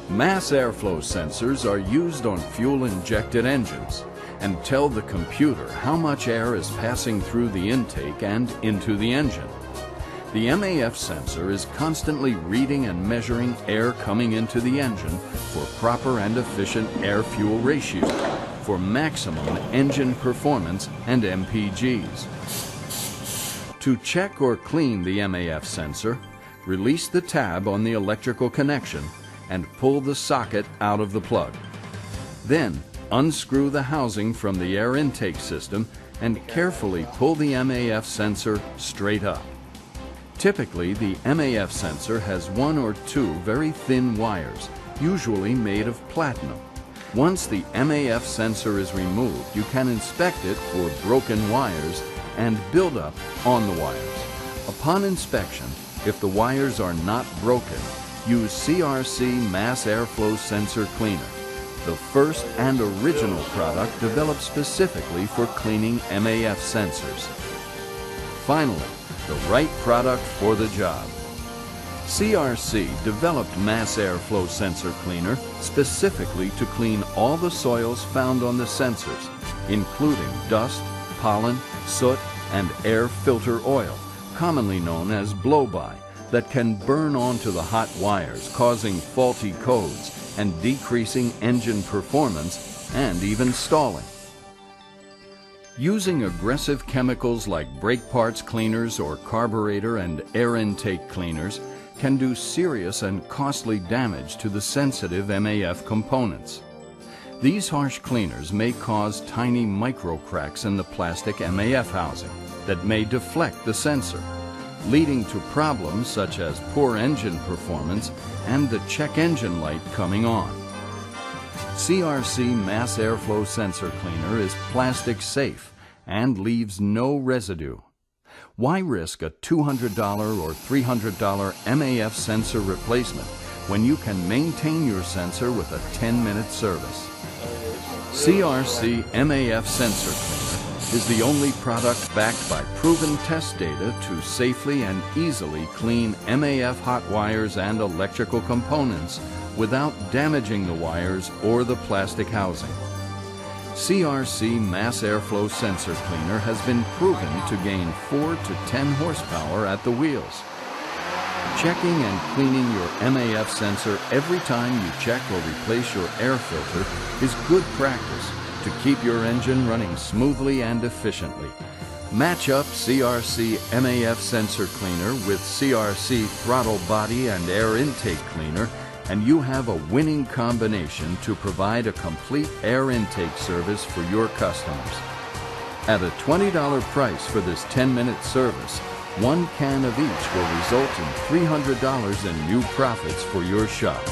Mass airflow sensors are used on fuel-injected engines and tell the computer how much air is passing through the intake and into the engine. The MAF sensor is constantly reading and measuring air coming into the engine for proper and efficient air-fuel ratio for maximum engine performance and MPGs. To check or clean the MAF sensor, release the tab on the electrical connection and pull the socket out of the plug. Then, unscrew the housing from the air intake system and carefully pull the MAF sensor straight up. Typically, the MAF sensor has one or two very thin wires, usually made of platinum. Once the MAF sensor is removed, you can inspect it for broken wires and buildup on the wires. Upon inspection, if the wires are not broken, use CRC Mass Airflow Sensor Cleaner, the first and original product developed specifically for cleaning MAF sensors. Finally, the right product for the job. CRC developed Mass Airflow Sensor Cleaner specifically to clean all the soils found on the sensors, including dust, pollen, soot, and air filter oil, commonly known as blow-by, that can burn onto the hot wires, causing faulty codes and decreasing engine performance and even stalling. Using aggressive chemicals like brake parts cleaners or carburetor and air intake cleaners can do serious and costly damage to the sensitive MAF components. These harsh cleaners may cause tiny micro cracks in the plastic MAF housing that may deflect the sensor, leading to problems such as poor engine performance and the check engine light coming on. CRC Mass Airflow Sensor Cleaner is plastic safe and leaves no residue. Why risk a $200 or $300 MAF sensor replacement when you can maintain your sensor with a 10-minute service? CRC MAF Sensor Cleaner is the only product backed by proven test data to safely and easily clean MAF hot wires and electrical components without damaging the wires or the plastic housing. CRC Mass Airflow Sensor Cleaner has been proven to gain 4 to 10 horsepower at the wheels. Checking and cleaning your MAF sensor every time you check or replace your air filter is good practice to keep your engine running smoothly and efficiently. Match up CRC MAF Sensor Cleaner with CRC Throttle Body and Air Intake Cleaner, and you have a winning combination to provide a complete air intake service for your customers. At a $20 price for this 10-minute service, one can of each will result in $300 in new profits for your shop.